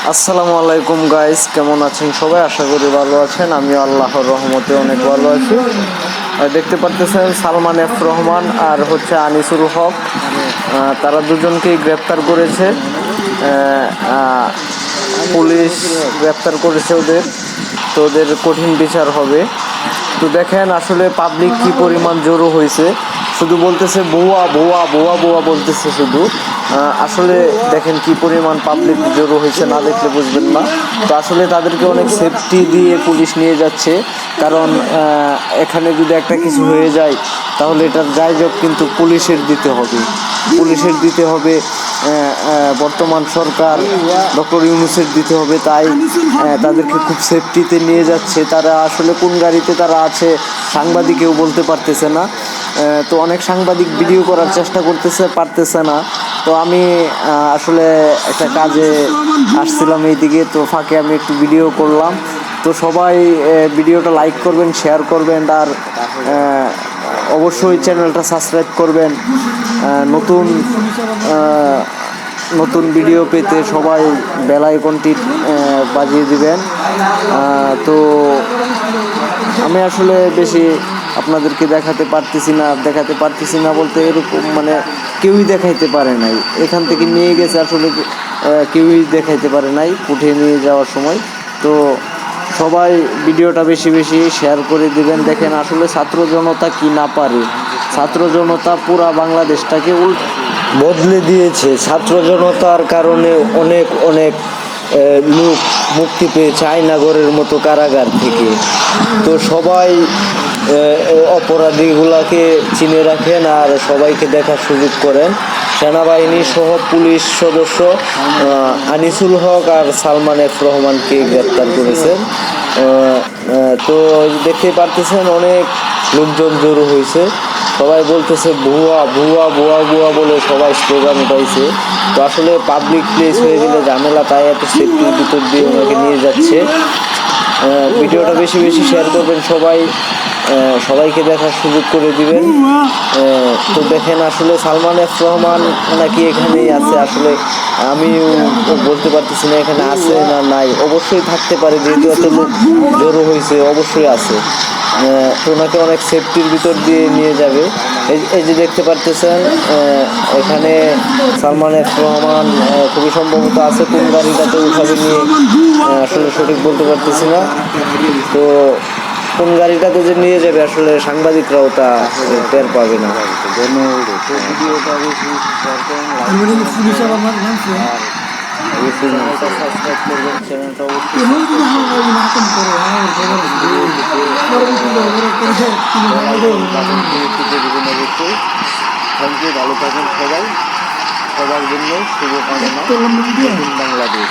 আসসালামু আলাইকুম গাইস, কেমন আছেন সবাই? আশা করি ভালো আছেন। আমি আল্লাহর রহমতে অনেক ভালো আছি। দেখতে পারতেছেন সালমান এফ রহমান আর আনিসুল হক, তারা দুজনকেই গ্রেপ্তার করেছে। পুলিশ গ্রেপ্তার করেছে ওদের, তো ওদের কঠিন বিচার হবে। তো দেখেন আসলে পাবলিক কি পরিমাণ জড়ো হয়েছে, শুধু বলতেছে ভুয়া ভুয়া ভুয়া ভুয়া বলতেছে শুধু। আসলে দেখেন কি পরিমাণ পাবলিক জড়ো হয়েছে, না দেখলে বুঝবেন না। তো আসলে তাদেরকে অনেক সেফটি দিয়ে পুলিশ নিয়ে যাচ্ছে, কারণ এখানে যদি একটা কিছু হয়ে যায় তাহলে এটার দায়যোগ কিন্তু পুলিশের দিতে হবে। বর্তমান সরকার ডক্টর ইউনূসের দিতে হবে, তাই তাদেরকে খুব সেফটিতে নিয়ে যাচ্ছে। তারা আসলে কোন গাড়িতে তারা আছে সাংবাদিকেও বলতে পারতেছে না। তো অনেক সাংবাদিক ভিডিও করার চেষ্টা পারতেছে না। তো আমি আসলে একটা কাজে আসছিলাম এইদিকে, তো ফাঁকে আমি একটু ভিডিও করলাম। তো সবাই ভিডিওটা লাইক করবেন, শেয়ার করবেন, আর অবশ্যই চ্যানেলটা সাবস্ক্রাইব করবেন। নতুন নতুন ভিডিও পেতে সবাই বেল আইকনটি বাজিয়ে দিবেন। তো আমি আসলে বেশি আপনাদেরকে দেখাতে পারতেছি না বলতে এরকম মানে কেউই দেখাইতে পারে নাই। এখান থেকে নিয়ে গেছে আসলে কেউই দেখাইতে পারে নাই উঠে নিয়ে যাওয়ার সময়। তো সবাই ভিডিওটা বেশি বেশি শেয়ার করে দিবেন। দেখেন আসলে ছাত্র জনতা কি না পারে, ছাত্র জনতা পুরা বাংলাদেশটাকে বদলে দিয়েছে। ছাত্র জনতার কারণে অনেক অনেক লোক মুক্তি পেয়েছে আয়নাগরের মতো কারাগার থেকে। তো সবাই অপরাধীগুলাকে চিনে রাখেন আর সবাইকে দেখার সুযোগ করেন। সেনাবাহিনী সহ পুলিশ সদস্য আনিসুল হক আর সালমান এফ রহমানকে গ্রেপ্তার করেছেন। তো দেখতে পারতেছেন অনেক লোকজন জড়ো হয়েছে, সবাই বলতেছে ভুয়া ভুয়া ভুয়া ভুয়া বলে সবাই স্লোগান উঠাইছে। তো আসলে পাবলিক প্লেস হয়ে গেলে ঝামেলা, তাই এত সেফটির ভিতর দিয়ে ওনাকে নিয়ে যাচ্ছে। ভিডিওটা বেশি বেশি শেয়ার করবেন, সবাইকে দেখার সুযোগ করে দিবেন। তো দেখেন আসলে সালমান এফ রহমান নাকি এখানেই আছে, আসলে আমিও বলতে পারতেছি না এখানে আছে না নাই। অবশ্যই থাকতে পারে, যেহেতু এত লোক জড়ো হয়েছে অবশ্যই আছে। তো ওনাকে অনেক সেফটির ভিতর দিয়ে নিয়ে যাবে। এই যে দেখতে পারতেছেন এখানে সালমান এফ রহমান খুবই সম্ভবত আছে, কোন গাড়িটাতে উঠাবে নিয়ে আসলে সঠিক বলতে পারতেছি না। তো কোন গাড়িটাতে যে নিয়ে যাবে আসলে সাংবাদিকরাও তা টের পাবে না। সাবস্ক্রাইব করবেন চ্যানেলটা অবশ্যই। থ্যাংক ইউ, ভালো থাকেন সবাই, সবার জন্য শুভকামনা। বাংলাদেশ।